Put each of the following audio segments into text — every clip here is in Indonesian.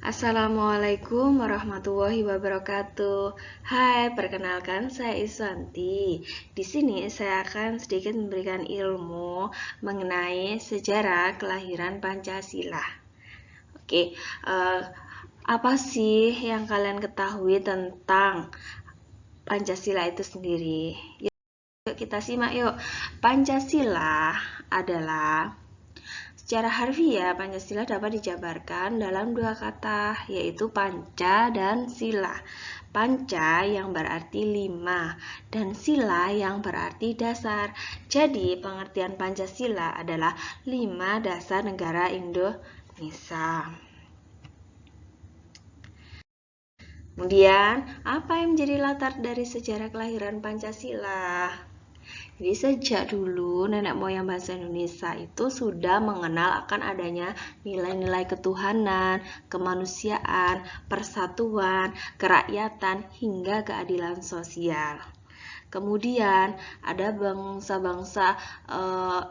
Assalamualaikum warahmatullahi wabarakatuh. Hai, perkenalkan saya Iswanti. Di sini saya akan sedikit memberikan ilmu mengenai sejarah kelahiran Pancasila. Oke, apa sih yang kalian ketahui tentang Pancasila itu sendiri? Yuk kita simak yuk. Pancasila adalah secara harfiah, Pancasila dapat dijabarkan dalam dua kata, yaitu panca dan sila. Panca yang berarti 5 dan sila yang berarti dasar. Jadi, pengertian Pancasila adalah 5 dasar negara Indonesia. Kemudian, apa yang menjadi latar dari sejarah kelahiran Pancasila? Jadi sejak dulu nenek moyang bangsa Indonesia itu sudah mengenal akan adanya nilai-nilai ketuhanan, kemanusiaan, persatuan, kerakyatan, hingga keadilan sosial. Kemudian ada bangsa-bangsa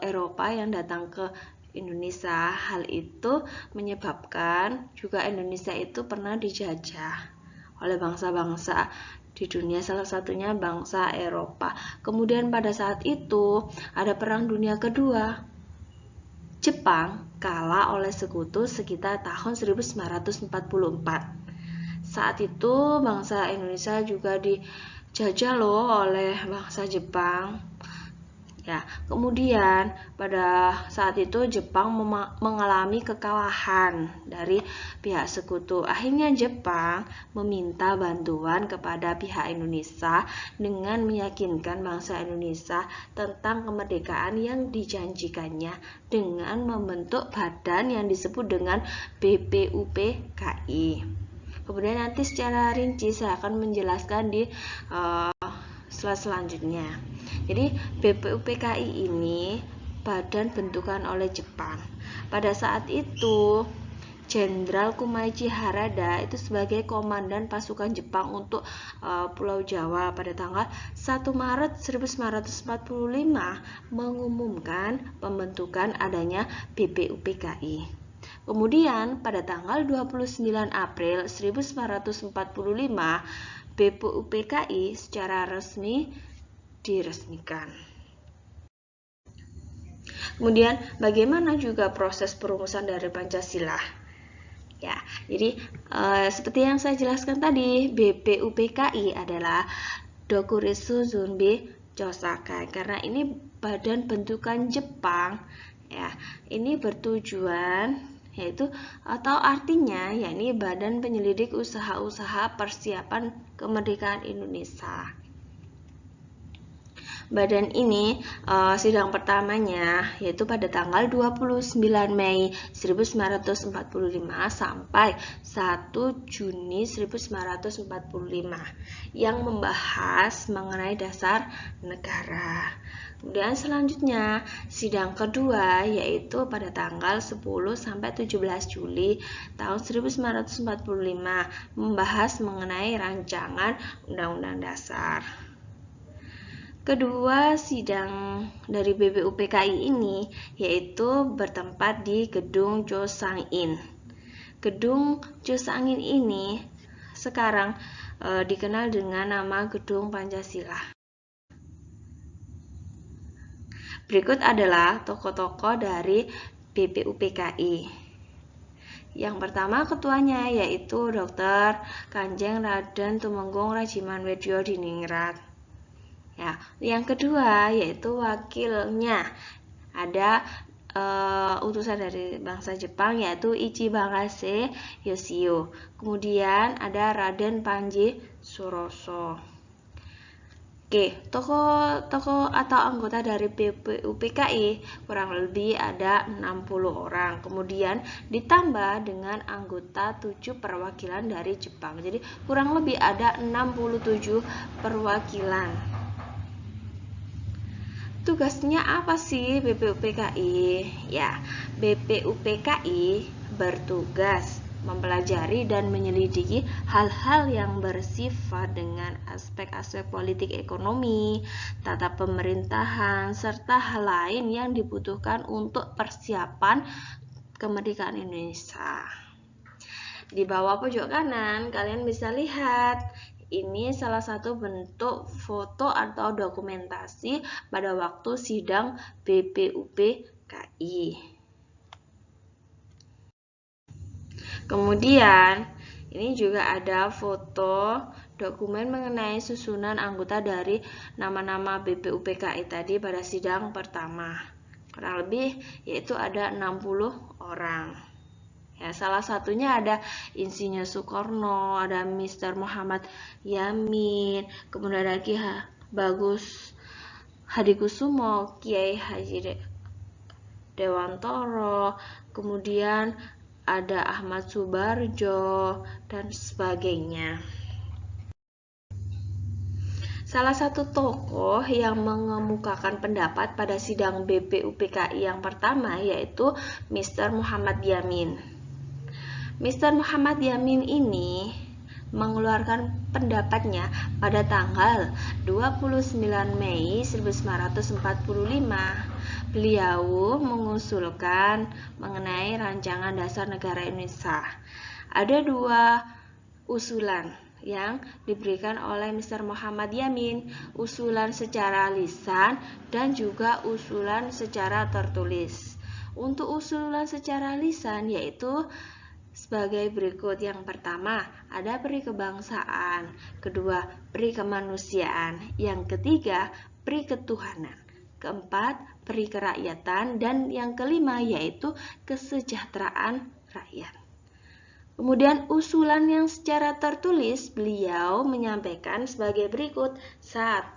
Eropa yang datang ke Indonesia. Hal itu menyebabkan juga Indonesia itu pernah dijajah oleh bangsa-bangsa di dunia, salah satunya bangsa Eropa. Kemudian pada saat itu ada Perang Dunia Kedua. Jepang kalah oleh sekutu sekitar tahun 1944. Saat itu bangsa Indonesia juga dijajah loh oleh bangsa Jepang. Ya, kemudian pada saat itu Jepang mengalami kekalahan dari pihak sekutu. Akhirnya Jepang meminta bantuan kepada pihak Indonesia dengan meyakinkan bangsa Indonesia tentang kemerdekaan yang dijanjikannya dengan membentuk badan yang disebut dengan BPUPKI. Kemudian nanti secara rinci saya akan menjelaskan di slide selanjutnya. Jadi BPUPKI ini badan bentukan oleh Jepang. Pada saat itu Jenderal Kumaichi Harada itu sebagai komandan pasukan Jepang untuk Pulau Jawa pada tanggal 1 Maret 1945 mengumumkan pembentukan adanya BPUPKI. Kemudian pada tanggal 29 April 1945 BPUPKI secara resmi diresmikan. Kemudian bagaimana juga proses perumusan dari Pancasila? Ya, jadi seperti yang saya jelaskan tadi, BPUPKI adalah Dokuritsu Zunbi Chosakai, karena ini badan bentukan Jepang. Ya, ini bertujuan yaitu atau artinya yakni Badan Penyelidik Usaha-usaha Persiapan Kemerdekaan Indonesia. Badan ini sidang pertamanya yaitu pada tanggal 29 Mei 1945 sampai 1 Juni 1945 yang membahas mengenai dasar negara. Kemudian selanjutnya sidang kedua yaitu pada tanggal 10 sampai 17 Juli tahun 1945 membahas mengenai rancangan Undang-Undang Dasar. Kedua sidang dari BPUPKI ini yaitu bertempat di Gedung Chosangin. Gedung Chosangin ini sekarang dikenal dengan nama Gedung Pancasila. Berikut adalah tokoh-tokoh dari BPUPKI. Yang pertama ketuanya yaitu Dr. Kanjeng Raden Tumenggung Rajimanwedyo Diningrat. Ya, yang kedua yaitu wakilnya ada utusan dari bangsa Jepang yaitu Ichibagase Yoshio. Kemudian ada Raden Panji Suroso. Oke, tokoh atau anggota dari BPUPKI kurang lebih ada 60 orang. Kemudian ditambah dengan anggota 7 perwakilan dari Jepang. Jadi kurang lebih ada 67 perwakilan. Tugasnya apa sih BPUPKI? Ya, BPUPKI bertugas mempelajari dan menyelidiki hal-hal yang bersifat dengan aspek-aspek politik ekonomi, tata pemerintahan, serta hal lain yang dibutuhkan untuk persiapan kemerdekaan Indonesia. Di bawah pojok kanan kalian bisa lihat, ini salah satu bentuk foto atau dokumentasi pada waktu sidang BPUPKI. Kemudian, ini juga ada foto dokumen mengenai susunan anggota dari nama-nama BPUPKI tadi pada sidang pertama. Kurang lebih yaitu ada 60 orang. Ya, salah satunya ada Insinyur Soekarno, ada Mr. Muhammad Yamin, kemudian ada Ki Bagus Hadikusumo, Kiai Haji Dewantoro, kemudian ada Ahmad Subarjo, dan sebagainya. Salah satu tokoh yang mengemukakan pendapat pada sidang BPUPKI yang pertama yaitu Mr. Muhammad Yamin. Mr. Muhammad Yamin ini mengeluarkan pendapatnya pada tanggal 29 Mei 1945. Beliau mengusulkan mengenai rancangan dasar negara Indonesia. Ada dua usulan yang diberikan oleh Mr. Muhammad Yamin, usulan secara lisan dan juga usulan secara tertulis. Untuk usulan secara lisan yaitu sebagai berikut. Yang pertama, ada peri kebangsaan, kedua, peri kemanusiaan, yang ketiga, peri ketuhanan, keempat, peri kerakyatan, dan yang kelima yaitu kesejahteraan rakyat. Kemudian usulan yang secara tertulis beliau menyampaikan sebagai berikut. 1.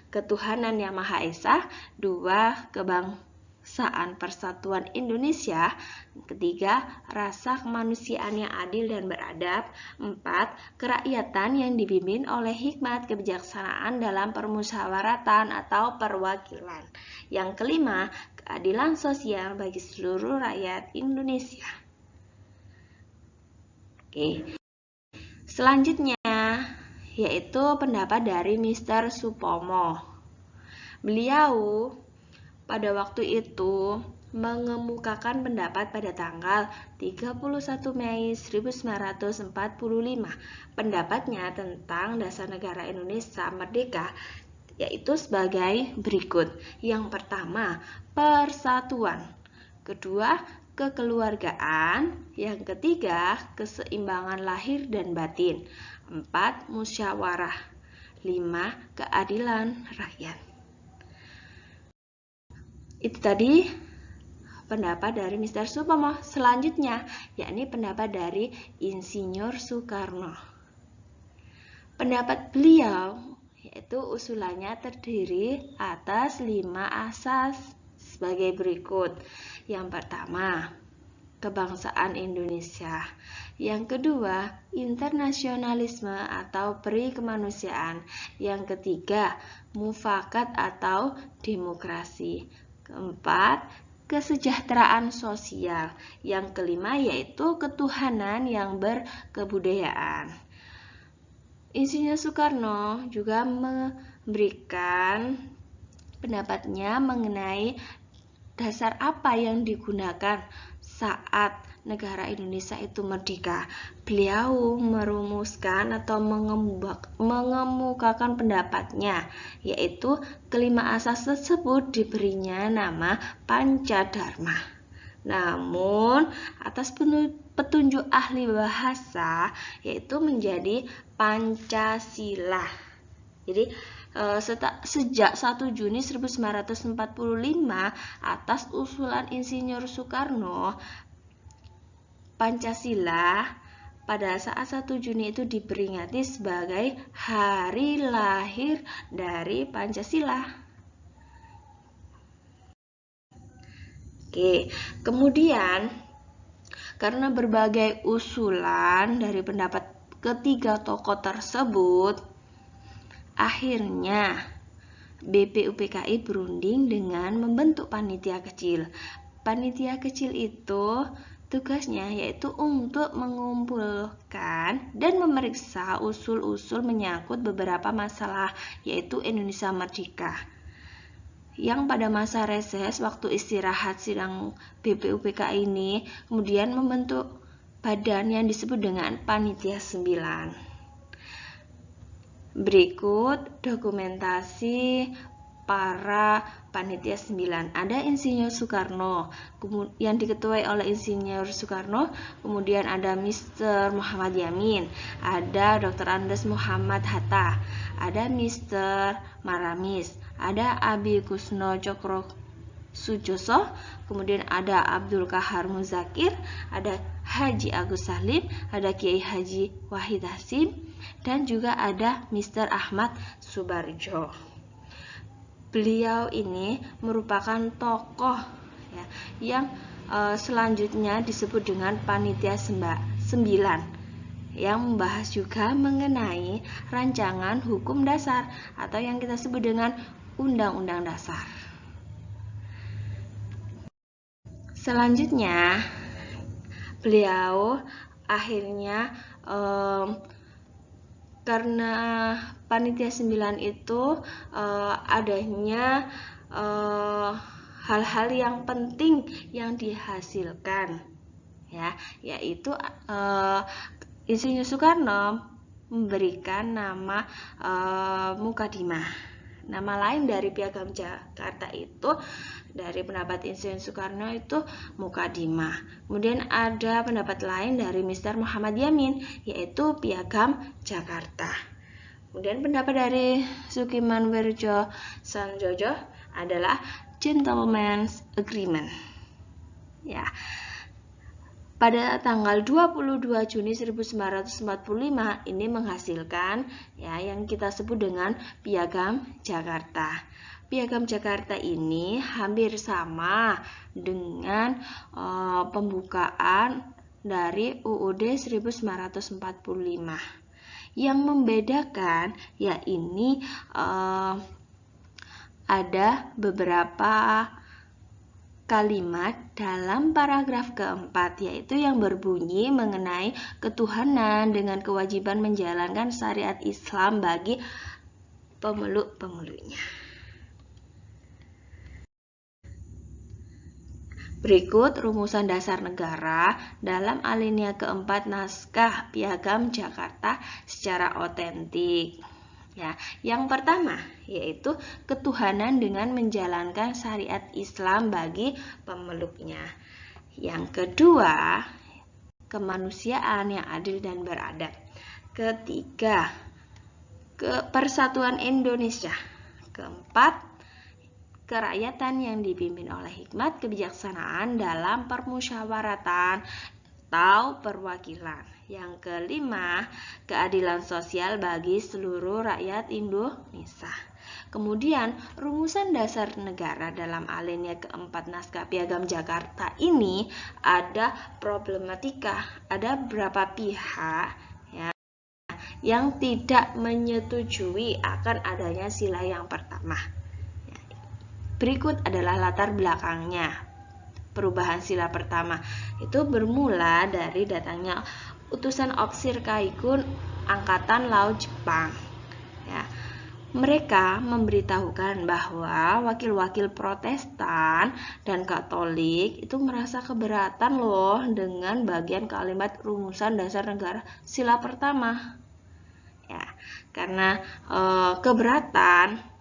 Ketuhanan yang Maha Esa. 2. Kebangsaan Persatuan Indonesia. Ketiga, rasa kemanusiaan yang adil dan beradab. 4. Kerakyatan yang dipimpin oleh hikmat kebijaksanaan dalam permusyawaratan atau perwakilan. Yang kelima, keadilan sosial bagi seluruh rakyat Indonesia. Oke. Selanjutnya yaitu pendapat dari Mr. Supomo. Beliau pada waktu itu mengemukakan pendapat pada tanggal 31 Mei 1945. Pendapatnya tentang dasar negara Indonesia merdeka yaitu sebagai berikut. Yang pertama, persatuan. Kedua, kekeluargaan. Yang ketiga, keseimbangan lahir dan batin. 4. Musyawarah. 5. Keadilan rakyat. Itu tadi pendapat dari Mr. Supomo. Selanjutnya, yakni pendapat dari Insinyur Soekarno. Pendapat beliau yaitu usulannya terdiri atas 5 asas sebagai berikut. Yang pertama, kebangsaan Indonesia. Yang kedua, internasionalisme atau peri kemanusiaan. Yang ketiga, mufakat atau demokrasi. Keempat, kesejahteraan sosial. Yang kelima yaitu ketuhanan yang berkebudayaan. Insinyur Soekarno juga memberikan pendapatnya mengenai dasar apa yang digunakan saat negara Indonesia itu merdeka. Beliau merumuskan atau mengemukakan pendapatnya, yaitu kelima asas tersebut diberinya nama Pancadharma. Namun, atas petunjuk ahli bahasa, yaitu menjadi Pancasila. Jadi, sejak 1 Juni 1945 atas usulan Insinyur Soekarno, Pancasila pada saat 1 Juni itu diperingati sebagai hari lahir dari Pancasila. Oke, kemudian karena berbagai usulan dari pendapat ketiga tokoh tersebut, akhirnya BPUPKI berunding dengan membentuk panitia kecil. Panitia kecil itu tugasnya yaitu untuk mengumpulkan dan memeriksa usul-usul menyangkut beberapa masalah, yaitu Indonesia Merdeka. Yang pada masa reses waktu istirahat sidang BPUPKI ini kemudian membentuk badan yang disebut dengan Panitia 9. Berikut dokumentasi para Panitia 9. Ada Insinyur Soekarno yang diketuai oleh Insinyur Soekarno, kemudian ada Mr. Muhammad Yamin, ada Dr. Andes Muhammad Hatta, ada Mr. Maramis, ada Abi Kusno Cokro Sujoso, kemudian ada Abdul Kahar Muzakir, ada Haji Agus Salim, ada Kiai Haji Wahid Hasim, dan juga ada Mr. Ahmad Subarjo. Beliau ini merupakan tokoh ya, yang selanjutnya disebut dengan Panitia 9 yang membahas juga mengenai rancangan hukum dasar atau yang kita sebut dengan Undang-Undang Dasar. Selanjutnya, beliau akhirnya karena Panitia 9 itu adanya hal-hal yang penting yang dihasilkan, ya, yaitu Insinyur Soekarno memberikan nama Mukadimah. Nama lain dari Piagam Jakarta itu, dari pendapat Insinyur Soekarno itu Mukadimah. Kemudian ada pendapat lain dari Mr. Muhammad Yamin, yaitu Piagam Jakarta. Kemudian pendapat dari Sukiman Werjo Sanjojo adalah Gentleman's Agreement. Ya. Pada tanggal 22 Juni 1945 ini menghasilkan ya yang kita sebut dengan Piagam Jakarta. Piagam Jakarta ini hampir sama dengan pembukaan dari UUD 1945. Yang membedakan ya ini ada beberapa kalimat dalam paragraf keempat, yaitu yang berbunyi mengenai ketuhanan dengan kewajiban menjalankan syariat Islam bagi pemeluk-pemeluknya. Berikut rumusan dasar negara dalam alinea keempat naskah Piagam Jakarta secara otentik. Ya, yang pertama yaitu ketuhanan dengan menjalankan syariat Islam bagi pemeluknya. Yang kedua, kemanusiaan yang adil dan beradab. Ketiga, persatuan Indonesia. Keempat, kerakyatan yang dipimpin oleh hikmat kebijaksanaan dalam permusyawaratan atau perwakilan. Yang kelima, keadilan sosial bagi seluruh rakyat Indonesia. Kemudian, rumusan dasar negara dalam alinea keempat naskah Piagam Jakarta ini ada problematika, ada beberapa pihak ya, yang tidak menyetujui akan adanya sila yang pertama. Berikut adalah latar belakangnya. Perubahan sila pertama itu bermula dari datangnya utusan Ofisir Kaikun Angkatan Laut Jepang. Ya, mereka memberitahukan bahwa wakil-wakil Protestan dan Katolik itu merasa keberatan loh dengan bagian kalimat rumusan dasar negara sila pertama. Ya, karena keberatan.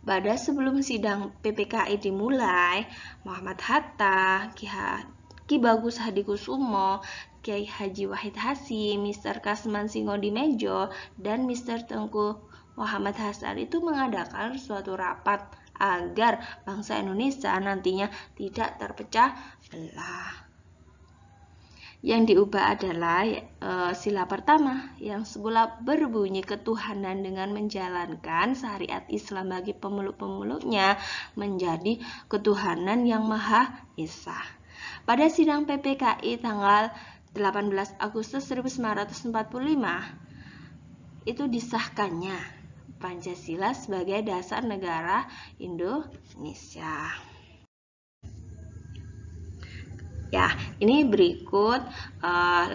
Pada sebelum sidang PPKI dimulai, Muhammad Hatta, Ki Bagus Hadikusumo, Kiai Haji Wahid Hasim, Mr. Kasman Singodimejo, dan Mr. Tengku Muhammad Hasan itu mengadakan suatu rapat agar bangsa Indonesia nantinya tidak terpecah belah. Yang diubah adalah sila pertama yang semula berbunyi ketuhanan dengan menjalankan syariat Islam bagi pemeluk-pemeluknya menjadi ketuhanan yang Maha Esa. Pada sidang PPKI tanggal 18 Agustus 1945 itu disahkannya Pancasila sebagai dasar negara Indonesia. Ya, ini berikut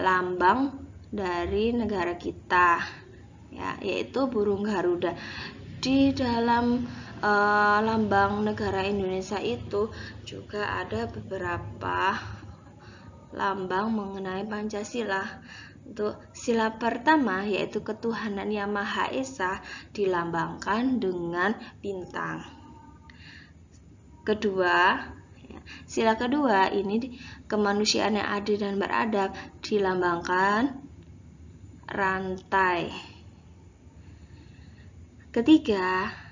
lambang dari negara kita, ya, yaitu burung Garuda. Di dalam lambang negara Indonesia itu juga ada beberapa lambang mengenai Pancasila. Untuk sila pertama yaitu ketuhanan yang Maha Esa dilambangkan dengan bintang. Sila kedua ini kemanusiaan yang adil dan beradab dilambangkan rantai.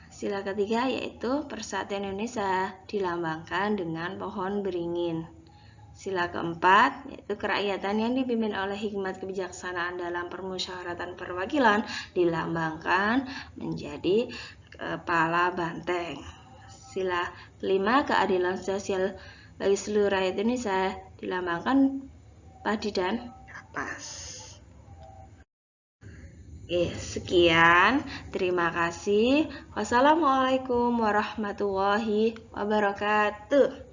Sila ketiga yaitu persatuan Indonesia dilambangkan dengan pohon beringin. Sila keempat yaitu kerakyatan yang dipimpin oleh hikmat kebijaksanaan dalam permusyawaratan perwakilan dilambangkan menjadi kepala banteng. Sila kelima keadilan sosial bagi seluruh rakyat Indonesia dilambangkan padi dan kapas. Sekian, terima kasih. Wassalamualaikum warahmatullahi wabarakatuh.